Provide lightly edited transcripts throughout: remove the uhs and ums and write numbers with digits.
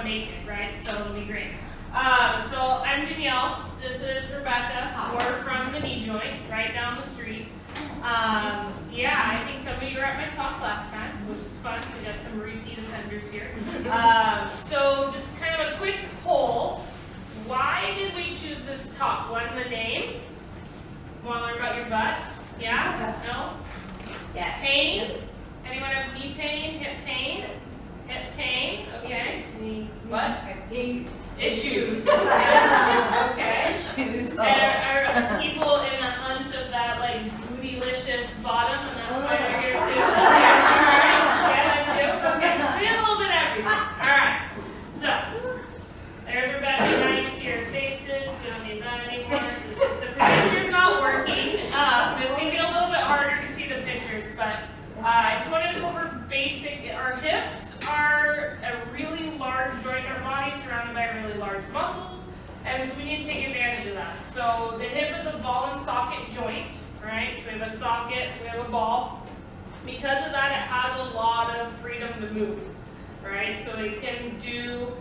make it, right? So it'll be great. So I'm Danielle. This is Rebecca. We're from the knee joint, right down the street. Yeah, I think some of you were at my talk last time, which is fun. So we got some repeat offenders here. So just kind of a quick poll. Why did we choose this talk? What in the name? Want to learn about your butts? Yeah? No? Yes. Pain? Anyone have knee pain? Hip pain? Hip pain? Okay. What? Issues. Okay. Issues. Are people in the hunt of that like bootylicious bottom, and that's why they're here too? Okay. All right. Yeah, that too. Okay. So we have a little bit of everything. All right. So there's Rebecca. Now you see her faces. We don't need that anymore. So since the projector's not working, this can be a little bit harder to see the pictures, but I just wanted to go over basic. Our hips are a really large joint in our body surrounded by really large muscles, and so we need to take advantage of that. So the hip is a ball and socket joint, right? So we have a socket, we have a ball. Because of that, it has a lot of freedom to move, right? So it can do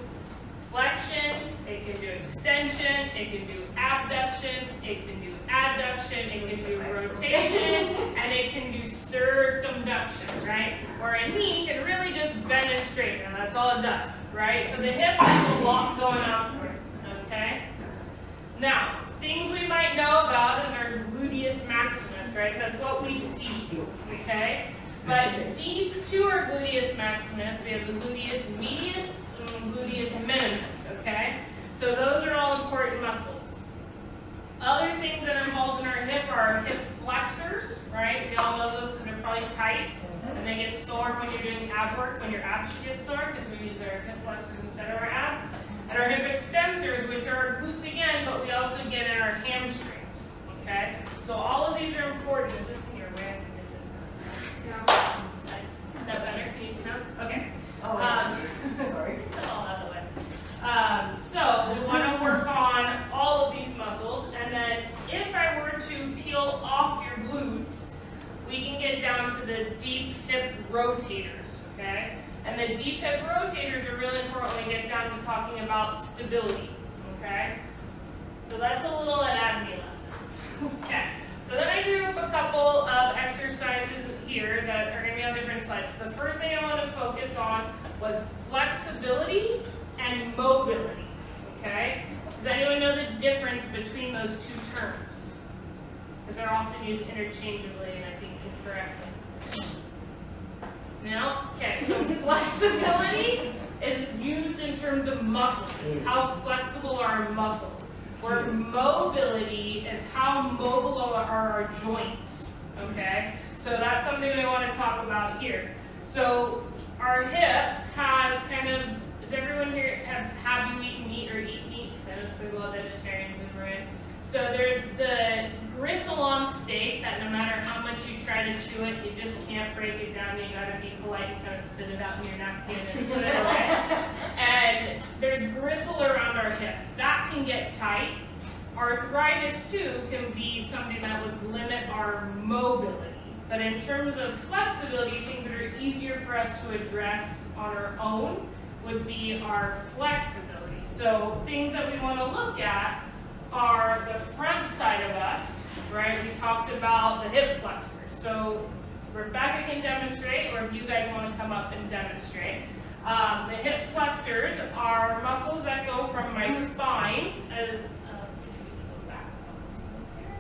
flexion, it can do extension, it can do abduction, it can do adduction, it can do rotation, and it can do circumduction, right? Or a knee can really just bend and straighten, and that's all it does, right? So the hip has a lot going on for it, okay? Now, things we might know about is our gluteus maximus, right? That's what we see, okay? But deep to our gluteus maximus, we have the gluteus medius and gluteus minimus, okay? So those are all important muscles. Other things that are involved in our hip are our hip flexors, right? We all know those because they're probably tight, and they get sore when you're doing ab work, when your abs should get sore, because we use our hip flexors instead of our abs. And our hip extensors, which are our glutes again, but we also get in our hamstrings, okay? So all of these are important. Is this in your way? I can get this now. Is that better? Can you see now? Okay. Sorry. All out of the way. So we want to work on all of these muscles, and then if I were to peel off your glutes, we can get down to the deep hip rotators, okay? And the deep hip rotators are really important when we get down to talking about stability, okay? So that's a little anatomy lesson. Okay, so then I do a couple of exercises here that are going to be on different slides. So the first thing I want to focus on was flexibility and mobility, okay? Does anyone know the difference between those two terms? Because they're often used interchangeably and I think incorrectly. No? Okay, so flexibility is used in terms of muscles. How flexible are our muscles? Where mobility is how mobile are our joints, okay? So that's something we want to talk about here. So our hip has kind of, does everyone here have you eaten meat or eat meat? Because I know there's a lot of vegetarians in the room. So there's the gristle on steak that no matter how much you try to chew it, you just can't break it down. You gotta be polite and kind of spit it out in your napkin and put it away. And there's gristle around our hip. That can get tight. Arthritis too can be something that would limit our mobility. But in terms of flexibility, things that are easier for us to address on our own would be our flexibility. So things that we want to look at are the front side of us, right? We talked about the hip flexors. So Rebecca can demonstrate, or if you guys want to come up and demonstrate. The hip flexors are muscles that go from my spine. Let's see if we can go back on this one here.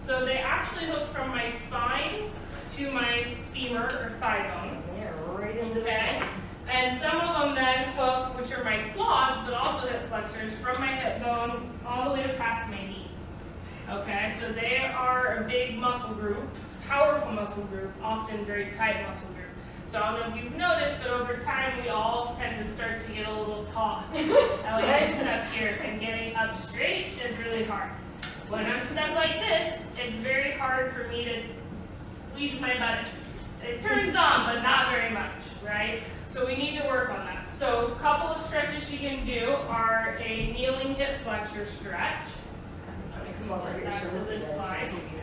So they actually hook from my spine to my femur or thigh bone. Yeah, right into Okay. And some of them then hook, which are my quads, but also hip flexors, from my hip bone all the way to past my knee. Okay, so they are a big muscle group, powerful muscle group, often very tight muscle group. So I don't know if you've noticed, but over time we all tend to start to get a little tall. And we get stuck here, and getting up straight is really hard. When I'm stuck like this, it's very hard for me to squeeze my buttocks. It turns on, but not very much, right? So we need to work on that. So a couple of stretches you can do are a kneeling hip flexor stretch. Come over here, Back to this slide. for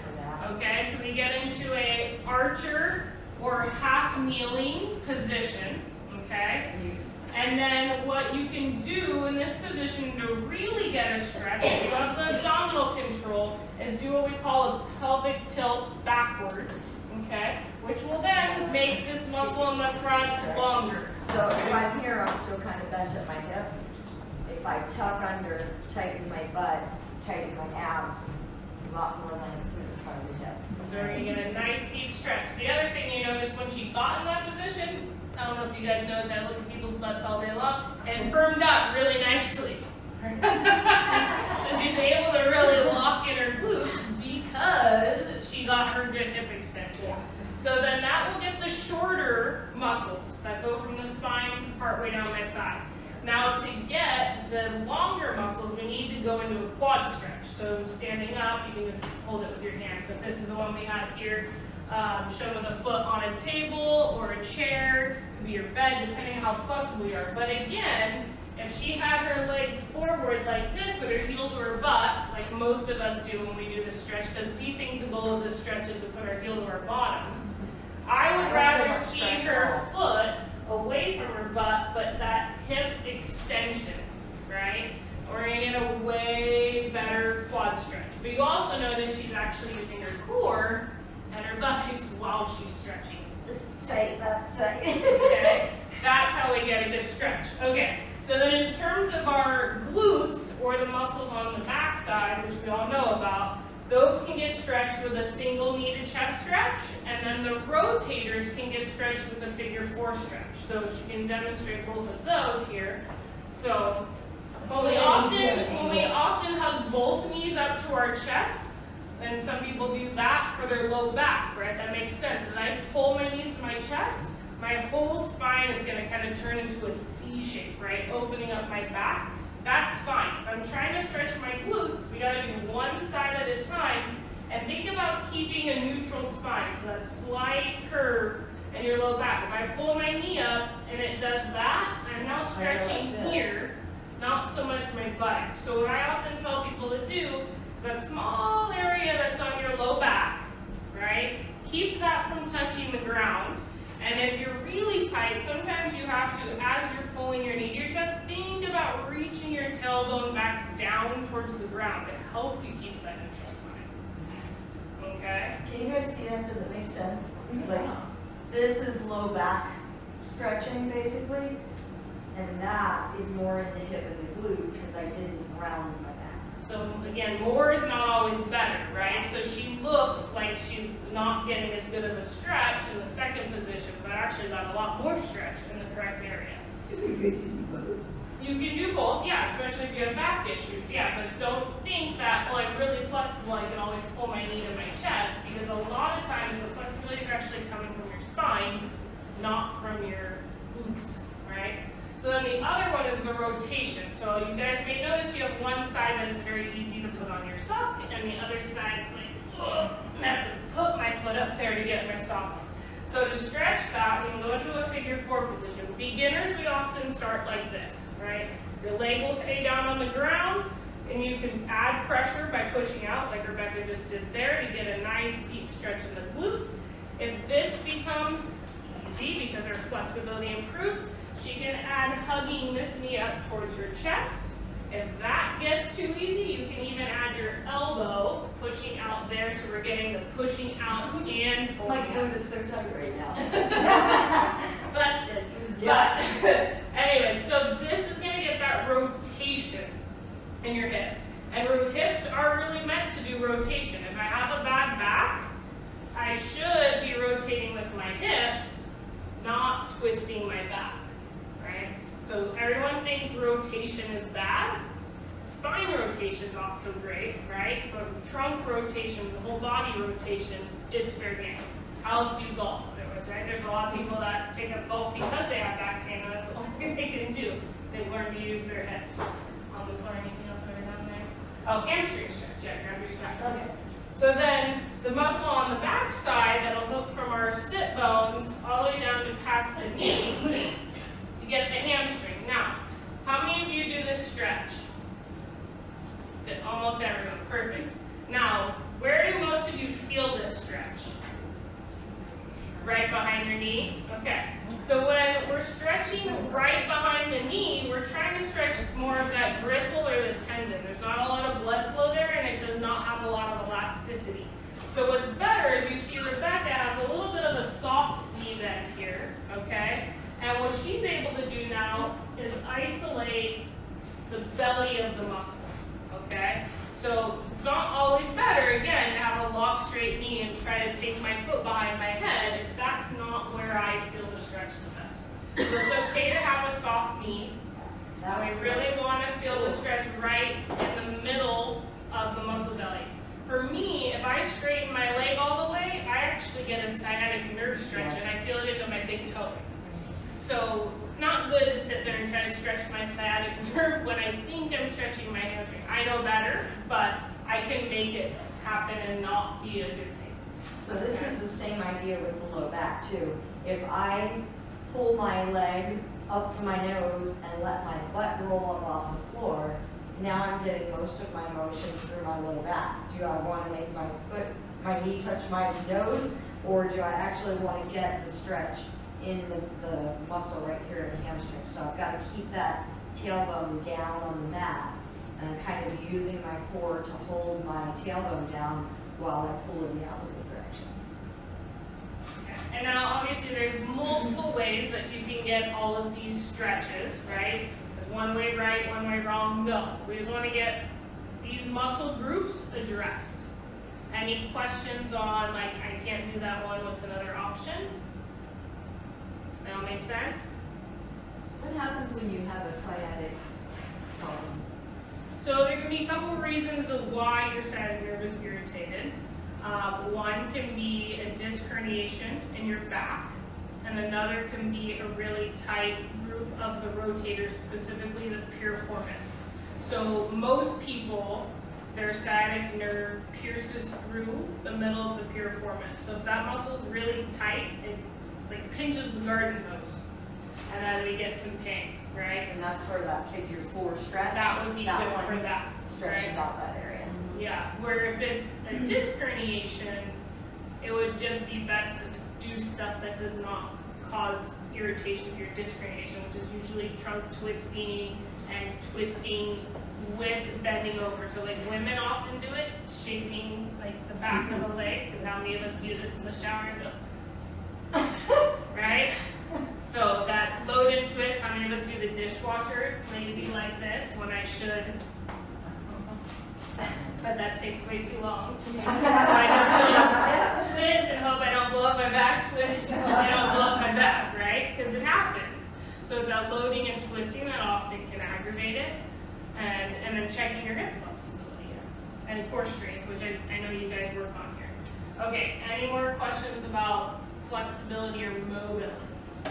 Okay, so we get into a archer or half kneeling position, okay? And then what you can do in this position to really get a stretch above the abdominal control is do what we call a pelvic tilt backwards, okay? Which will then make this muscle in the front longer. So if I'm here, I'm still kind of bent at my hip. If I tuck under, tighten my butt, tighten my abs, a lot more than through the front of the hip. So we're gonna get a nice deep stretch. The other thing you notice when she got in that position, I don't know if you guys noticed, I look at people's butts all day long, and firmed up really nicely. So she's able to really lock in her glutes because she got her good hip extension. So then that will get the shorter muscles that go from the spine to partway down my thigh. Now to get the longer muscles, we need to go into a quad stretch. So standing up, you can just hold it with your hand, but this is the one we have here, shown with a foot on a table or a chair, could be your bed, depending on how flexible you are. But again, if she had her leg forward like this with her heel to her butt, like most of us do when we do this stretch, because we think the goal of this stretch is to put our heel to our bottom, I would rather see her foot away from her butt, but that hip extension, right? We're gonna get a way better quad stretch. But you also notice she's actually using her core and her buttocks while she's stretching. This is tight, that's tight. Okay, that's how we get a good stretch. Okay, so then in terms of our glutes, or the muscles on the back side, which we all know about, those can get stretched with a single knee to chest stretch, and then the rotators can get stretched with a figure 4 stretch. So she can demonstrate both of those here. So when we often hug both knees up to our chest, and some people do that for their low back, right? That makes sense. As I pull my knees to my chest, my whole spine is going to kind of turn into a C shape, right? Opening up my back. That's fine. If I'm trying to stretch my glutes, we gotta do one side at a time, and think about keeping a neutral spine, so that slight curve in your low back. If I pull my knee up and it does that, I'm now stretching here, not so much my butt. So what I often tell people to do is that small area that's on your low back, right? Keep that from touching the ground. And if you're really tight, sometimes you have to, as you're pulling your knee to your chest, think about reaching your tailbone back down towards the ground to help you keep that neutral spine. Okay? Can you guys see that? Does it make sense? Like, this is low back stretching, basically, and that is more in the hip and the glute because I didn't round my back. So again, more is not always better, right? So she looked like she's not getting as good of a stretch in the second position, but actually got a lot more stretch in the correct area. It's easy to do both. You can do both, yeah, especially if you have back issues, yeah, but don't think that, oh, I'm really flexible, I can always pull my knee to my chest, because a lot of times the flexibility is actually coming from your spine, not from your glutes, right? So then the other one is the rotation. So you guys may notice you have one side that is very easy to put on your sock, and the other side is like, oh, I have to put my foot up there to get my sock. So to stretch that, we can go into a figure 4 position. Beginners, we often start like this, right? Your leg will stay down on the ground, and you can add pressure by pushing out, like Rebecca just did there, to get a nice deep stretch in the glutes. If this becomes easy because her flexibility improves, she can add hugging this knee up towards her chest. If that gets too easy, you can even add your elbow pushing out there, so we're getting the pushing out and pulling My out. glute is so tight right now. Busted. Yeah. But anyway, so this is going to get that rotation in your hip. And hips are really meant to do rotation. If I have a bad back, I should be rotating with my hips, not twisting my back, right? So everyone thinks rotation is bad. Spine rotation not so great, right? But trunk rotation, the whole body rotation is fair game. How else do you golf otherwise, right? There's a lot of people that pick up golf because they have back pain, and that's the only thing they can do. They've learned to use their hips. On the floor, anything else over down there? Oh, hamstring stretch, yeah, grab your strap. Okay. So then the muscle on the back side that'll hook from our sit bones all the way down to past the knee to get the hamstring. Now, how many of you do this stretch? Almost everyone, perfect. Now, where do most of you feel this stretch? Right behind your knee? Okay. So when we're stretching right behind There's not a lot of blood flow there, and it does not have a lot of elasticity. So what's better is you see Rebecca has a little bit of a soft knee bend here, okay? And what she's able to do now is isolate the belly of the muscle, okay? So it's not always better, again, to have a lock straight knee and try to take my foot behind my head if that's not where I feel the stretch the best. So it's okay to have a soft knee. We really want to feel the stretch right in the middle of the muscle belly. For me, if I straighten my leg all the way, I actually get a sciatic nerve stretch and I feel it into my big toe. So it's not good to sit there and try to stretch my sciatic nerve when I think I'm stretching my hamstring. I know better, but I can make it happen and not be a good thing. So this is the same idea with the low back too. If I pull my leg up to my nose and let my butt roll up off the floor, now I'm getting most of my motion through my low back. Do I want to make my knee touch my nose, or do I actually want to get the stretch in the muscle right here in the hamstring? So I've got to keep that tailbone down on the mat, and I'm kind of using my core to hold my tailbone down while I pull in the opposite direction. And now obviously there's multiple ways that you can get all of these stretches, right? There's one way right, one way wrong. No, we just want to get these muscle groups addressed. Any questions on, like, I can't do that one, what's another option? That make sense? What happens when you have a sciatic problem? So there can be a couple of reasons of why your sciatic nerve is irritated. One can be a disc herniation in your back, and another can be a really tight group of the rotators, specifically the piriformis. So most people, their sciatic nerve pierces through the middle of the piriformis. So if that muscle is really tight, it like pinches the garden hose, and then we get some pain, right? And that's where that figure 4 stretch. That would be good for that. Stretches right? out that area. Yeah, where if it's a disc herniation, it would just be best to do stuff that does not cause irritation of your disc herniation, which is usually trunk twisting and twisting with bending over. So like women often do it, shaping like the back of the leg, because how many of us do this in the shower and go, right? So that load and twist, how many of us do the dishwasher lazy like this when I should? But that takes way too long. So I just sit and hope I don't blow up my back, twist, and I don't blow up my back, right? Because it happens. So it's that loading and twisting that often can aggravate it. And then checking your hip flexibility and core strength, which I know you guys work on here. Okay, any more questions about flexibility or mobility?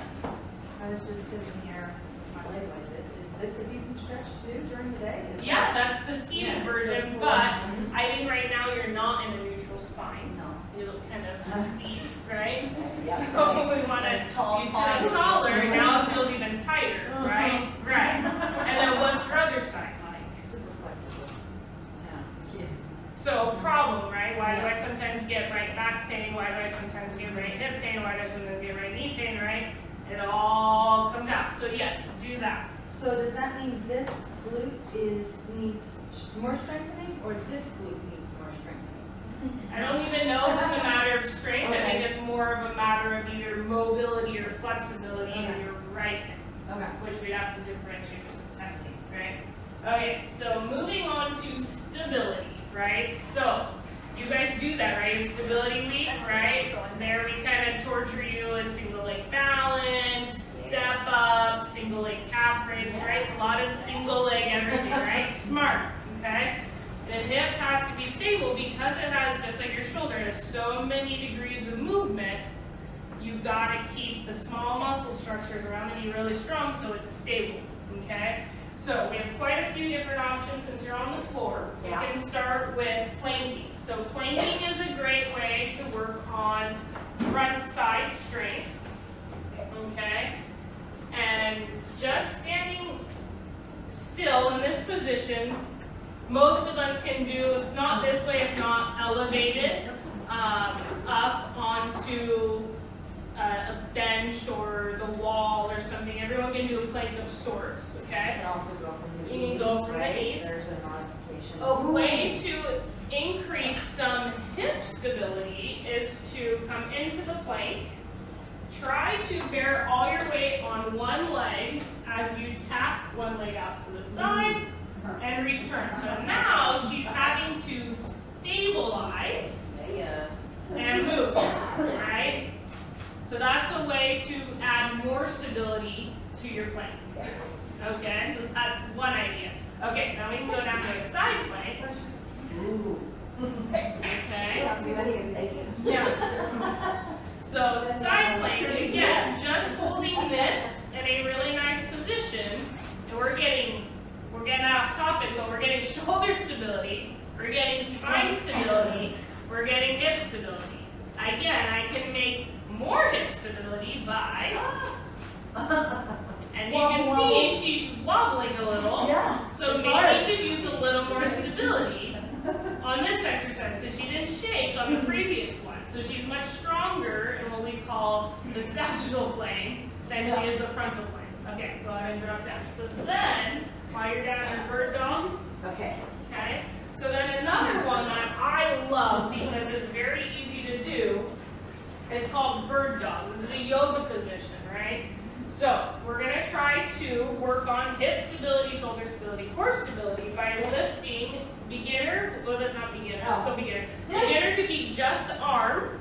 I was just sitting here, my leg like this. Is this a decent stretch too during the day? Yeah, that's the seated version, but I think right now you're not in a neutral spine. No. You look kind of seated, right? Yeah. So we want to, you sit taller, now it feels even tighter, right? Right. And then what's your other side like? Super flexible. Yeah. So problem, right? Why do I sometimes get right back pain? Why do I sometimes get right hip pain? Why do I sometimes get right knee pain, right? It all comes out. So yes, do that. So does that mean this glute needs more strengthening, or this glute needs more strengthening? I don't even know if it's a matter of strength. I think it's more of a matter of either mobility or flexibility in your right hip, which we have to differentiate with some testing, right? Okay, so moving on to stability, right? So you guys do that, right? Stability week, right? There we kind of torture you with single leg balance, step up, single leg calf raises, right? A lot of single leg everything, right? Smart, okay? The hip has to be stable because it has, just like your shoulder, it has so many degrees of movement. You gotta keep the small muscle structures around the knee really strong so it's stable, okay? So we have quite a few different options since you're on the floor. We can start with planking. So planking is a great way to work on front side strength, okay? And just standing still in this position, most of us can do, if not this way, if not elevated, up onto a bench or the wall or something. Everyone can do a plank of sorts, okay? You can also go from the knees. You can go from the right? knees. There's a modification combination. A way to increase some hip stability is to come into the plank. Try to bear all your weight on one leg as you tap one leg out to the side and return. So now she's having to stabilize Yes. and move, right? So that's a way to add more stability to your plank. Okay, so that's one idea. Okay, now we can go down to a side plank. Ooh. Okay. Don't do any of it. Yeah. So side plank, again, just holding this in a really nice position, and we're getting off topic, but we're getting shoulder stability, we're getting spine stability, we're getting hip stability. Again, I can make more hip stability by, and you can see she's wobbling a little. Yeah. So it's maybe hard. you could use a little more stability on this exercise because she didn't shake on the previous one. So she's much stronger in what we call the sagittal plane than she is the frontal plane. Okay, go ahead and drop down. So then, while you're down in bird dog, Okay. okay? So then another one that I love because it's very easy to do is called bird dog. This is a yoga position, right? So we're going to try to work on hip stability, shoulder stability, core stability by lifting beginner, well that's not beginner, let's go beginner. Beginner could be just arm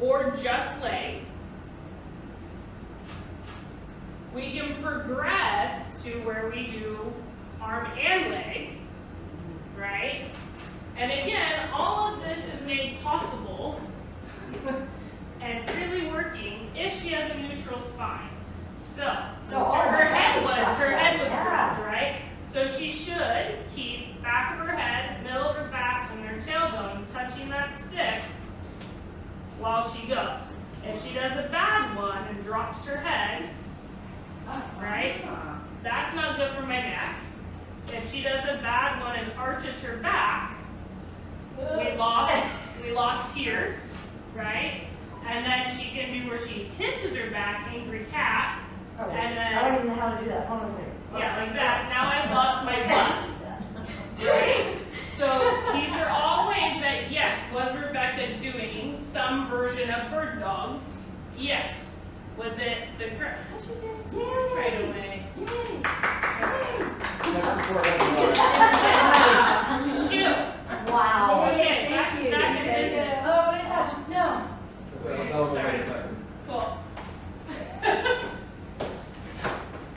or just leg. We can progress to where we do arm and leg, right? And again, all of this is made possible and really working if she has a neutral spine. So her head was curved, right? So she should keep back of her head, middle of her back, and her tailbone touching that stick while she goes. If she does a bad one and drops her head, right, that's not good for my neck. If she does a bad one and arches her back, we lost here, right? And then she can do where she hisses her back, angry cat, and then I don't even know how to do that. Hold on a second. yeah, like that. Now I've lost my butt, right? So these are all ways that, yes, was Rebecca doing some version of bird dog? Yes. Was it the correct? How'd you get it? Yay. Right away. Shoot. Wow. Okay, back to business. Oh, what did I touch? No. That was Sorry. a second. Cool.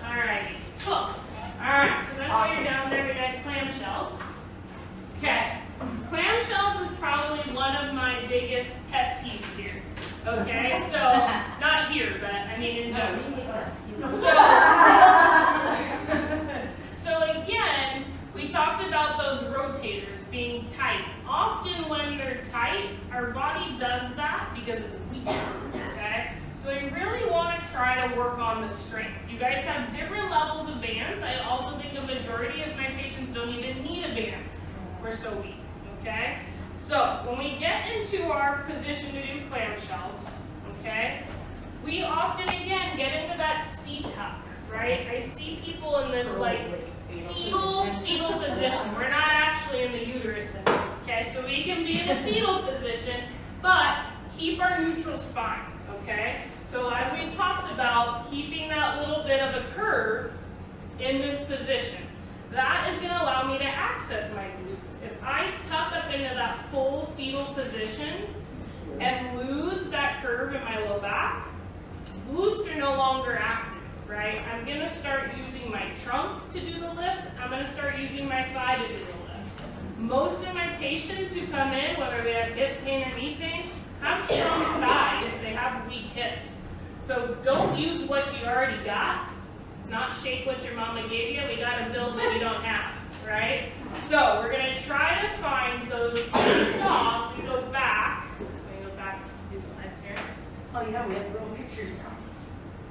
Alrighty, cool. Alright, so then while you're down there, we got clamshells. Okay, clamshells is probably one of my biggest pet peeves here. Okay, so, not here, but I mean in general. So again, we talked about those rotators being tight. Often when they're tight, our body does that because it's weak, okay? So we really want to try to work on the strength. You guys have different levels of bands. I also think a majority of my patients don't even need a band. We're so weak, okay? So when we get into our position to do clamshells, okay, we often, again, get into that C-tuck, right? I see people in this, like, fetal position. We're not actually in the uterus anymore, okay? So we can be in a fetal position, but keep our neutral spine, okay? So as we talked about, keeping that little bit of a curve in this position, that is going to allow me to access my glutes. If I tuck up into that full fetal position and lose that curve in my low back, glutes are no longer active, right? I'm going to start using my trunk to do the lift. I'm going to start using my thigh to do the lift. Most of my patients who come in, whether they have hip pain or knee pain, have strong thighs, they have weak hips. So don't use what you already got. It's not shake what your mama gave you. We got to build what we don't have, right? So we're going to try to find those soft. We go back. Let me go back a few slides here. Oh yeah, we have real pictures now.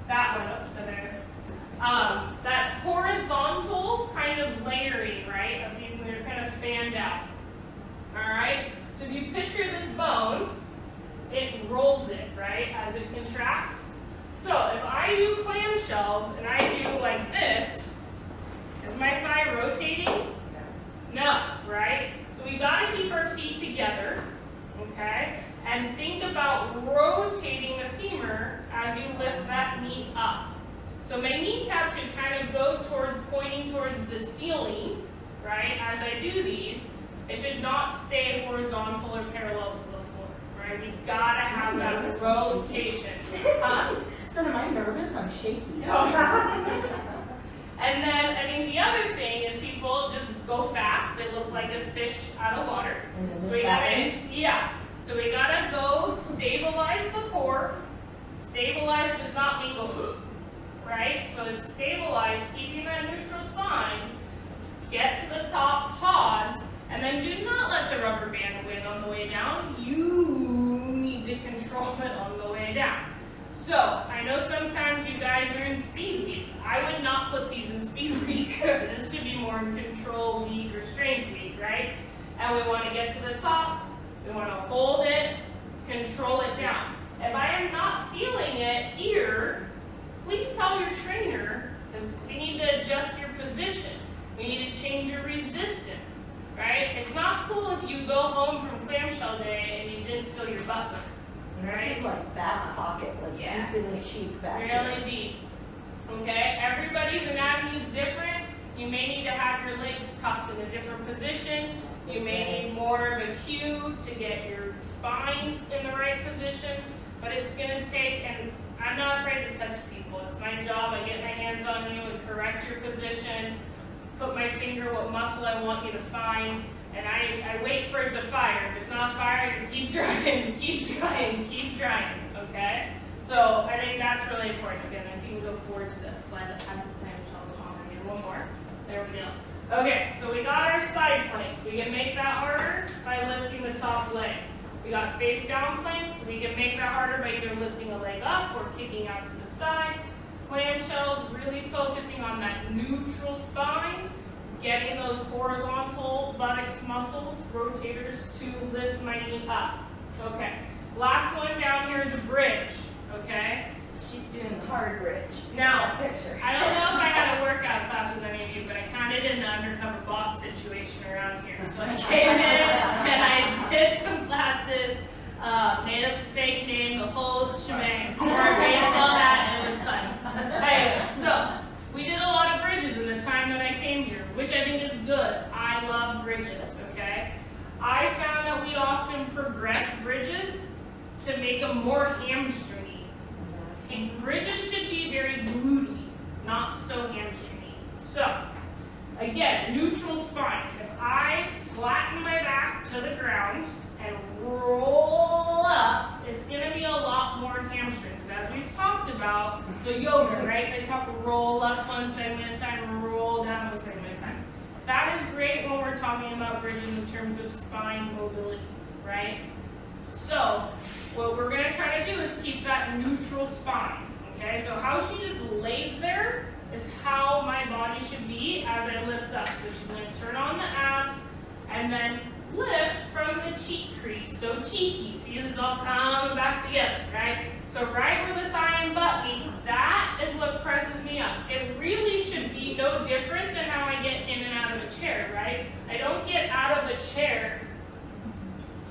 That one up there. That horizontal kind of layering, right, of these, and they're kind of fanned out. All right? So if you picture this bone, it rolls it, right, as it contracts. So if I do clamshells and I do like this, as my thigh kneecap should kind of go towards, pointing towards the ceiling, right? As I do these, it should not stay horizontal or parallel to the floor, right? We gotta have that rotation. Huh? So am I nervous? I'm shaky. And then, I mean, the other thing is people just go fast. They look like a fish out of water. And then So this we gotta, happens. yeah. So we gotta go stabilize the core. Stabilize does not mean go, right? So it's stabilize, keeping that neutral spine. Get to the top, pause, and then do not let the rubber band win on the way down. You need to control it on the way down. So, I know sometimes you guys are in speed week. I would not put these in speed week. This should be more in control week or strength week, right? And we want to get to the top. We want to hold it, control it down. If I am not feeling it here, please tell your trainer, because we need to adjust your position. We need to change your resistance, right? It's not cool if you go home from clamshell day and you didn't feel your butt burn. And this is like back pocket, like Yeah. deep in the cheek back here. Really deep. Okay? Everybody's anatomy is different. You may need to have your legs tucked in a different position. You may need more of a cue to get your spines in the right position. But it's going to take, and I'm not afraid to touch people. It's my job. I get my hands on you and correct your position. Put my finger what muscle I want you to find. And I wait for it to fire. If it's not firing, keep trying, keep trying, keep trying, okay? So I think that's really important. Again, I can go forward to this. Slide it, have the clamshell on again. One more. There we go. Okay, so we got our side planks. We can make that harder by lifting the top leg. We got face down planks. We can make that harder by either lifting a leg up or kicking out to the side. Clamshells, really focusing on that neutral spine. Getting those horizontal buttocks muscles, rotators to lift my knee up. Okay. Last one down here is a bridge. Okay. She's doing the hard bridge. Now, That picture. I don't know if I had a workout class with any of you, but I kind of did an undercover boss situation around here. So I came in and I did some classes, made up a fake name, the whole shebang, wore a baseball hat, and it was fun. Anyway, so we did a lot of bridges in the time that I came here, which I think is good. I love bridges, okay? I found that we often progress bridges to make them more hamstringy. And bridges should be very glutey, not so hamstringy. So, again, neutral spine. If I flatten my back to the ground and roll up, it's going to be a lot more hamstrings, as we've talked about. So yoga, right? They talk roll up one segment at a time, roll down one segment at a time. That is great when we're talking about bridges in terms of spine mobility, right? So what we're going to try to do is keep that neutral spine, okay? So how she just lays there is how my body should be as I lift up. So she's going to turn on the abs and then lift from the cheek crease. So cheeky, see this is all coming back together, right? So right where the thigh and butt meet, that is what presses me up. It really should be no different than how I get in and out of a chair, right? I don't get out of a chair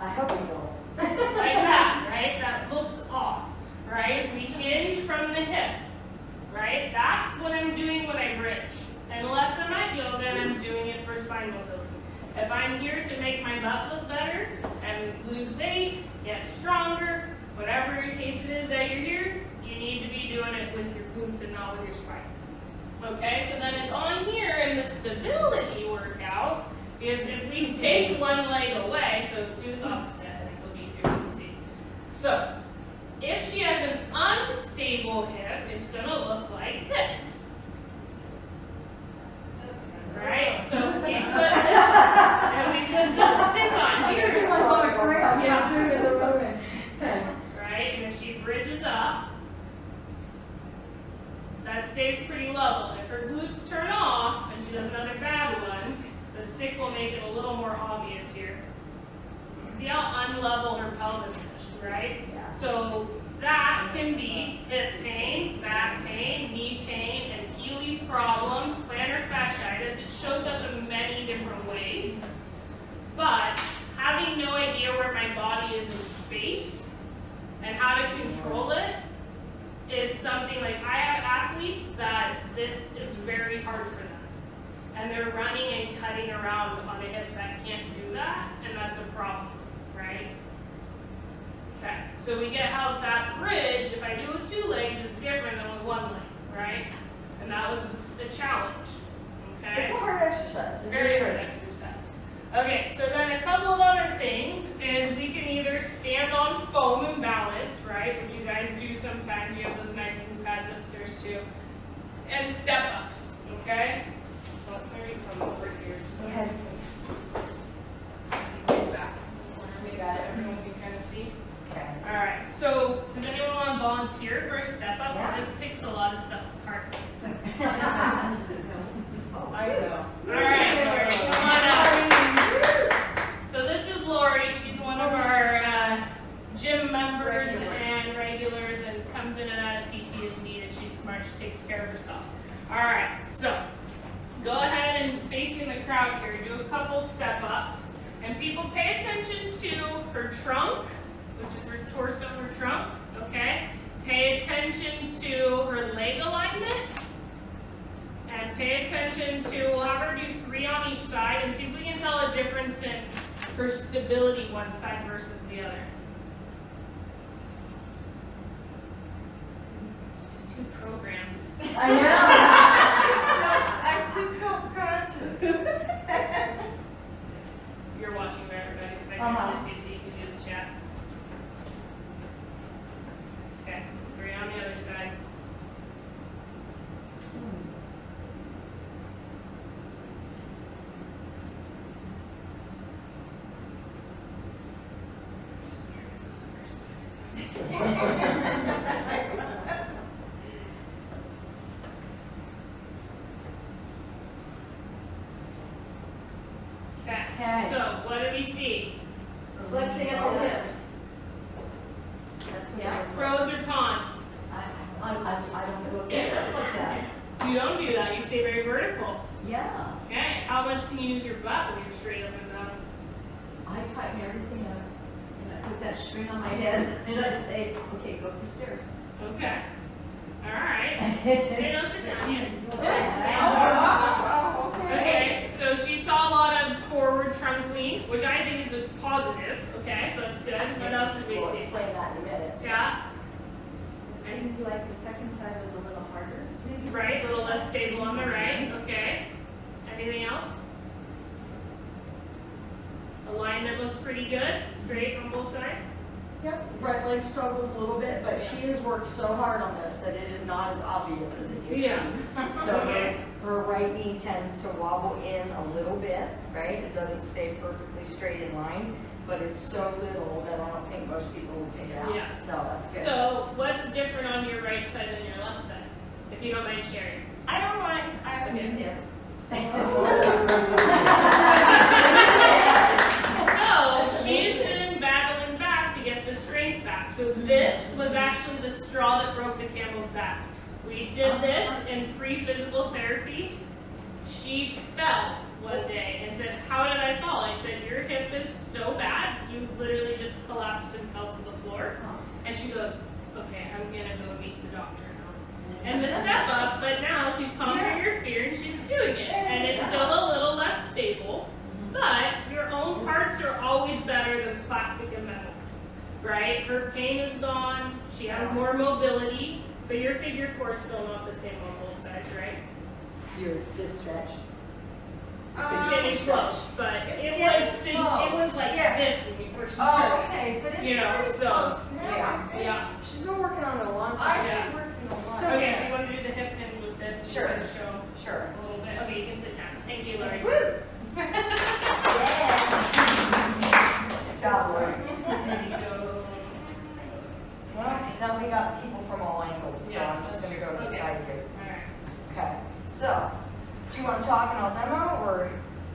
I hope you don't. like that, right? That looks off, right? We hinge from the hip, right? That's what I'm doing when I bridge. Unless I'm at yoga and I'm doing it for spine mobility. If I'm here to make my butt look better and lose weight, get stronger, whatever your case it is that you're here, you need to be doing it with your glutes and not with your spine. Okay, so then it's on here in the stability workout, because if we take one leg away, so do the opposite, I think will be too easy. So, if she has an unstable hip, it's going to look like this. Right? So if we put this, and we put this stick on here, right? And if she bridges up, that stays pretty level. If her glutes turn off and she does another bad one, the stick will make it a little more obvious here. See how unlevel her pelvis is, right? Yeah. So that can be hip pain, back pain, knee pain, and Achilles problems, plantar fasciitis. It shows up in many different ways. But having no idea where my body is in space and how to control it is something like, I have athletes that this is very hard for them. And they're running and cutting around on a hip that can't do that, and that's a problem, right? Okay, so we get how that bridge, if I do with 2 legs, is different than with 1 leg, right? And that was the challenge, okay? It's a hard exercise. It Very really hard is. exercise. Okay, so then a couple of other things is we can either stand on foam and balance, right? Which you guys do sometimes. You have those nice moving pads upstairs too. And step ups, okay? Let's maybe come over here. Okay. Get back maybe so everyone can kind of see. Okay. All right. So does anyone want to volunteer for a step up? Yeah. Because this picks a lot of stuff apart. I know. All right, Lori, come on up. So this is Lori. She's one of our gym members and regulars, and comes in and out of PT as needed. She's smart. She takes care of herself. All right. So go ahead and facing the crowd here, do a couple step ups, and people pay attention to her trunk, which is her torso, her trunk. Okay. Pay attention to her leg alignment. And pay attention to, we'll have her do 3 on each side and see if we can tell a difference in her stability one side versus the other. She's too programmed. I I'm too self-conscious. You're watching for everybody because I can't just see so you can do the chat. Okay, 3 on the other side. Just nervous on the first one. Okay. So what do we see? Flexing at the hips. That's what Yeah. Pros or cons? I don't do it steps like that. You don't do that. You stay very vertical. Yeah. Okay. How much can you use your butt when you're straight up and down? I tighten everything up and I put that string on my head and I say, okay, go up the stairs. Okay. All right. Okay, don't sit down yet. Okay. So she saw a lot of forward trunk lean, which I think is a positive. Okay, so that's good. What else did we We'll see? explain that in a minute. Yeah. It seemed like the second side was a little harder, maybe. Right. A little less stable on the right. Okay. Anything else? Alignment looks pretty good. Straight on both sides. Yep, right leg struggled a little bit, but she has worked so hard on this that it is not as obvious as it used to be. So her right knee tends to wobble in a little bit, right? It doesn't stay perfectly straight in line, but it's so little that I don't think most people will pick it out. Yeah. So that's good. So what's different on your right side than your left side? If you don't mind sharing. I don't mind. I have a Okay. hip. So she's been battling back to get the strength back. So this was actually the straw that broke the camel's back. We did this in pre-physical therapy. She fell one day and said, "How did I fall?" I said, "Your hip is so bad, you literally just collapsed and fell to the floor." And she goes, "Okay, I'm gonna go meet the doctor now." And the step up, but now she's conquering her fear and she's doing it. And it's still a little less stable, but your own parts are always better than plastic and metal, right? Her pain is gone, she has more mobility, but your figure 4 is still not the same on both sides, right? This stretch. It's getting close, but it's it getting was close. like Yeah. this when we first Oh, started. okay, but it's You know, pretty so- close now, Yeah. I think. Yeah. She's been working on it a long I've time. Yeah. been working a lot. So- Okay, so you want to do the hip hinge with this? Sure. To show Sure. a little bit. Okay, you can sit down. Thank you, Lori. Woo! Good job, Lori. There you go. Well, now we got people from all angles, so Yeah. I'm just gonna go to the Okay. side here. Alright. Okay, so, do you wanna talk and I'll demo, or?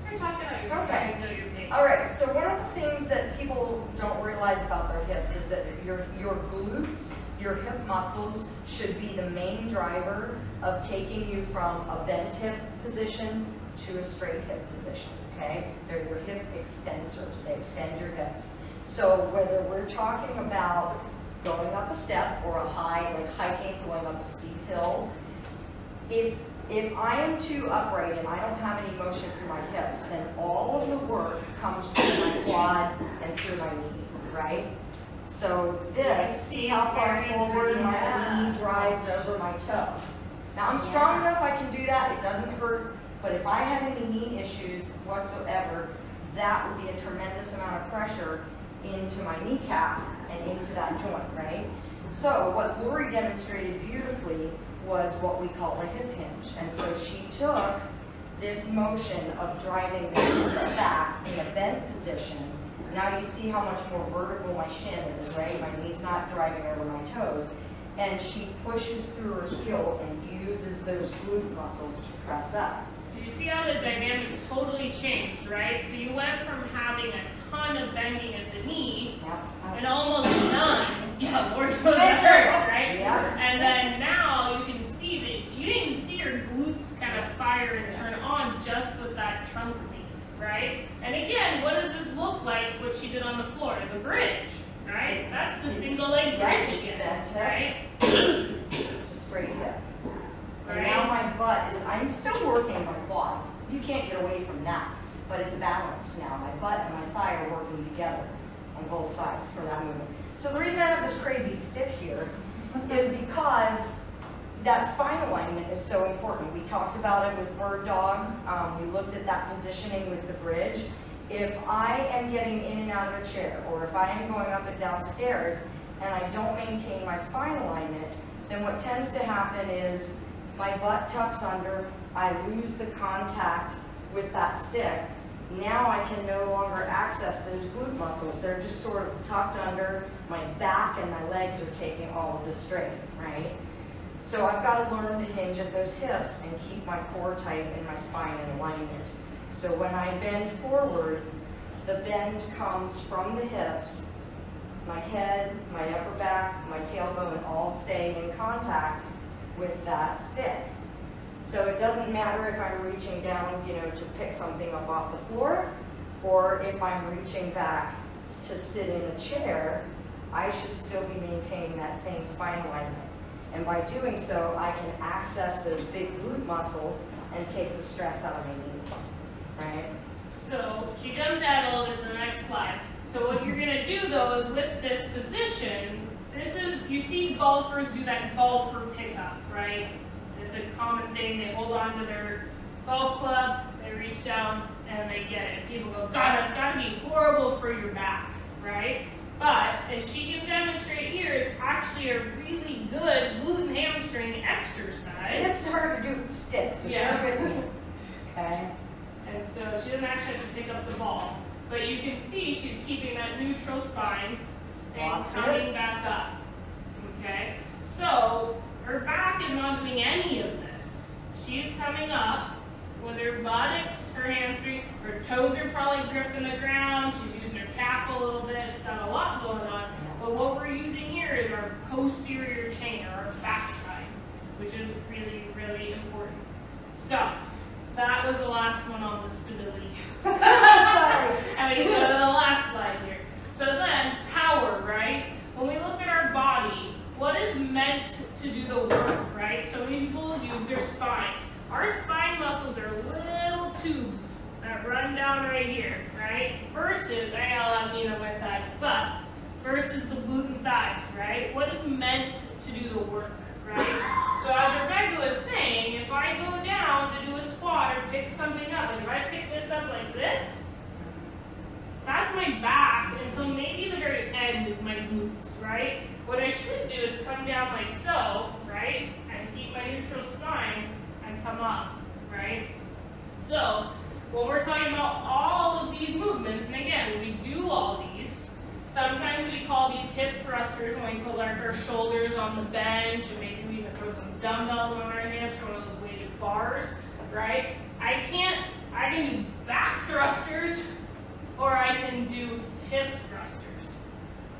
You're talking about your Okay. I know your pace. Alright, so one of the things that people don't realize about their hips is that your glutes, your hip muscles should be the main driver of taking you from a bent hip position to a straight hip position, okay? They're your hip extensors, they extend your hips. So whether we're talking about going up a step or a high, like hiking, going up a steep hill, if I am too upright and I don't have any motion through my hips, then all of the work comes through my quad and through my knee, right? So this, see how far forward my knee drives over my toe. Now I'm strong enough I can do that, it doesn't hurt, but if I have any knee issues whatsoever, that would be a tremendous amount of pressure into my kneecap and into that joint, right? So what Lori demonstrated beautifully was what we call a hip hinge. And so she took this motion of driving the hips back in a bent position. Now you see how much more vertical my shin is, right? My knee's not driving over my toes. And she pushes through her heel and uses those glute muscles to press up. You see how the dynamics totally changed, right? So you went from having a ton of bending at the knee and almost none. Yeah, more toes it hurts, right? Yeah. And then now you can see that you didn't see your glutes kind of fire and turn on just with that trunk lead, right? And again, what does this look like, what she did on the floor? The bridge, right? That's the single leg bridge again, right? Straight hip. And Right. now my butt is, I'm still working my quad. You can't get away from that, but it's balanced now. My butt and my thigh are working together on both sides for that movement. So the reason I have this crazy stick here is because that spine alignment is so important. We talked about it with Bird Dog. We looked at that positioning with the bridge. If I am getting in and out of a chair, or if I am going up and down stairs, and I don't maintain my spine alignment, then what tends to happen is my butt tucks under, I lose the contact with that stick. Now I can no longer access those glute muscles. They're just sort of tucked under, my back and my legs are taking all of the strain, right? So I've got to learn to hinge at those hips and keep my core tight and my spine in alignment. So when I bend forward, the bend comes from the hips, my head, my upper back, my tailbone all stay in contact with that stick. So it doesn't matter if I'm reaching down, to pick something up off the floor, or if I'm reaching back to sit in a chair, I should still be maintaining that same spine alignment. And by doing so, I can access those big glute muscles and take the stress out of my knees, right? So she jumped ahead a little bit to the next slide. So what you're gonna do though is with this position, you see golfers do that golfer pickup, right? It's a common thing, they hold on to their golf club, they reach down and they get it. People go, God, that's gotta be horrible for your back, right? But as she can demonstrate here, it's actually a really good glute and hamstring exercise. This is hard to do with sticks, so Yeah. bear with me, okay? And so she doesn't actually have to pick up the ball. But you can see she's keeping that neutral spine and Lost it. coming back up. Okay? So her back is not doing any of this. She's coming up with her buttocks, her hamstring, her toes are probably gripped in the ground, she's using her calf a little bit, it's got a lot going on. But what we're using here is our posterior chain, or our backside, which is really, really important. So, that was the last one on the stability. Sorry. And we go to the last slide here. So then, power, right? When we look at our body, what is meant to do the work, right? So many people use their spine. Our spine muscles are little tubes that run down right here, right? Versus, I'll have my thighs, but versus the glute and thighs, right? What is meant to do the work, right? So as Rebecca was saying, if I go down to do a squat or pick something up, like if I pick this up like this, that's my back until maybe the very end is my glutes, right? What I should do is come down like so, right? And keep my neutral spine and come up, right? So, when we're talking about all of these movements, and again, we do all these, sometimes we call these hip thrusters when we put our shoulders on the bench, and maybe we even throw some dumbbells on our hips or one of those weighted bars, right? I can do back thrusters, or I can do hip thrusters,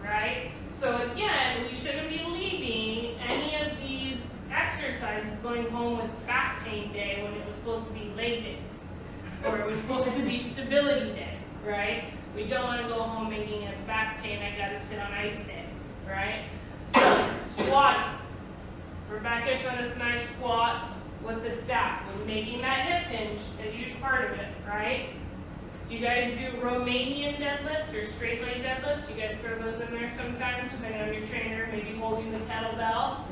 right? So again, we shouldn't be leaving any of these exercises going home with back pain day when it was supposed to be leg day, or it was supposed to be stability day, right? We don't want to go home making a back pain, I gotta sit on ice day, right? So, squatting. Rebecca showed us a nice squat with the staff, making that hip hinge a huge part of it, right? You guys do Romanian deadlifts or straight leg deadlifts? You guys throw those in there sometimes, depending on your trainer, maybe holding the kettlebell,